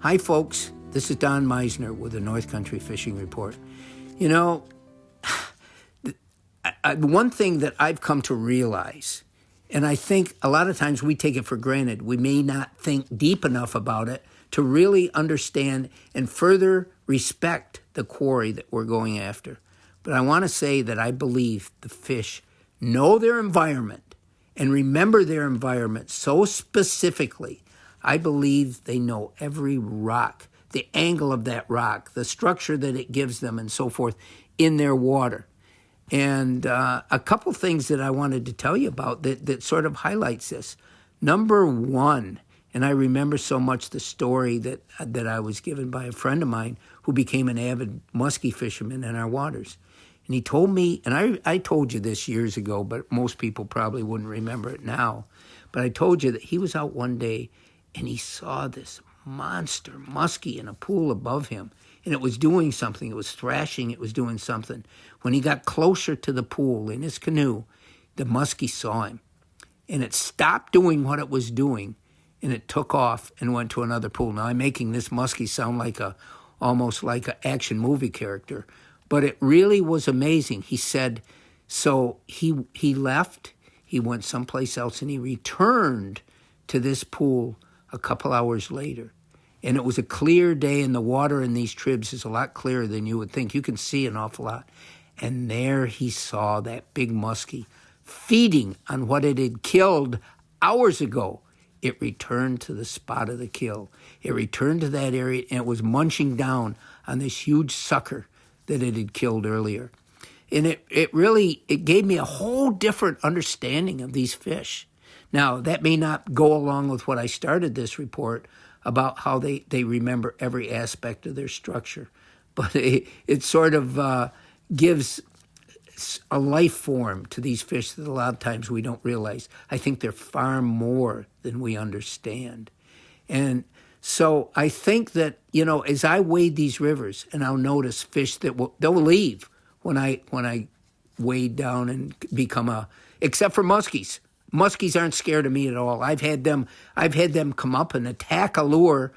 Hi, folks. This is Don Meissner with the North Country Fishing Report. You know, one thing that I've come to realize, and I think a lot of times we take it for granted, we may not think deep enough about it to really understand and further respect the quarry that we're going after. But I want to say that I believe the fish know their environment and remember their environment so specifically. I believe they know every rock, the angle of that rock, the structure that it gives them, and so forth in their water. And a couple things that I wanted to tell you about that sort of highlights this. Number one, and I remember so much the story that I was given by a friend of mine who became an avid muskie fisherman in our waters. And he told me, and I told you this years ago, but most people probably wouldn't remember it now. But I told you that he was out one day and he saw this monster muskie in a pool above him. And it was doing something. It was thrashing. It was doing something. When he got closer to the pool in his canoe, the muskie saw him. And it stopped doing what it was doing. And it took off and went to another pool. Now, I'm making this muskie sound like almost like an action movie character. But it really was amazing. He said, so he left. He went someplace else. And he returned to this pool a couple hours later. And it was a clear day, and the water in these tribs is a lot clearer than you would think. You can see an awful lot. And there he saw that big muskie feeding on what it had killed hours ago. It returned to the spot of the kill. It returned to that area, and it was munching down on this huge sucker that it had killed earlier. And it really gave me a whole different understanding of these fish. Now, that may not go along with what I started this report about how they remember every aspect of their structure. But it sort of gives a life form to these fish that a lot of times we don't realize. I think they're far more than we understand. And so I think that, you know, as I wade these rivers, and I'll notice fish that they'll leave when I wade down and become except for muskies. Muskies aren't scared of me at all. I've had them come up and attack a lure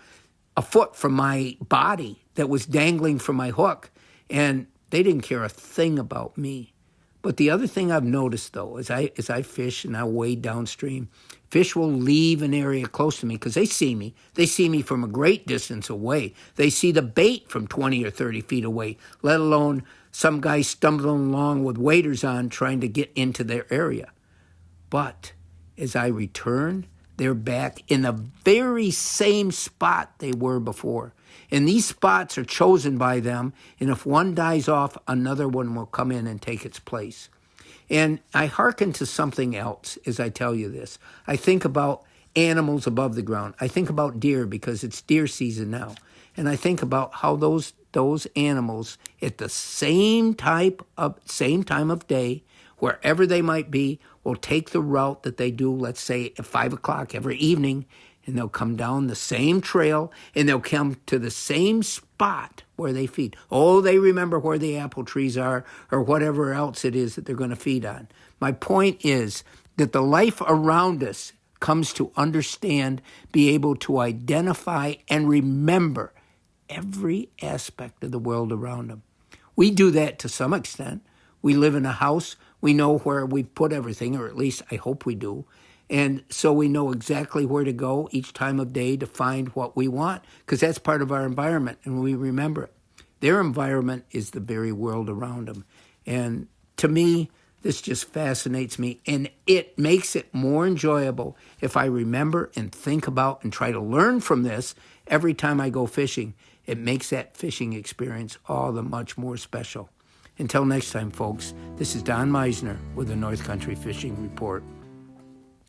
a foot from my body that was dangling from my hook, and they didn't care a thing about me. But the other thing I've noticed, though, as I fish and I wade downstream, fish will leave an area close to me because they see me. They see me from a great distance away. They see the bait from 20 or 30 feet away, let alone some guy stumbling along with waders on trying to get into their area. But as I return, they're back in the very same spot they were before. And these spots are chosen by them, and if one dies off, another one will come in and take its place. And I hearken to something else as I tell you this. I think about animals above the ground. I think about deer because it's deer season now. And I think about how those animals at the same time of day, wherever they might be, will take the route that they do, let's say at 5 o'clock every evening, and they'll come down the same trail, and they'll come to the same spot where they feed. Oh, they remember where the apple trees are or whatever else it is that they're going to feed on. My point is that the life around us comes to understand, be able to identify, and remember every aspect of the world around them. We do that to some extent. We live in a house. We know where we put everything, or at least I hope we do. And so we know exactly where to go each time of day to find what we want, because that's part of our environment, and we remember it. Their environment is the very world around them. And to me, this just fascinates me, and it makes it more enjoyable if I remember and think about and try to learn from this every time I go fishing. It makes that fishing experience all the much more special. Until next time, folks, this is Don Meissner with the North Country Fishing Report.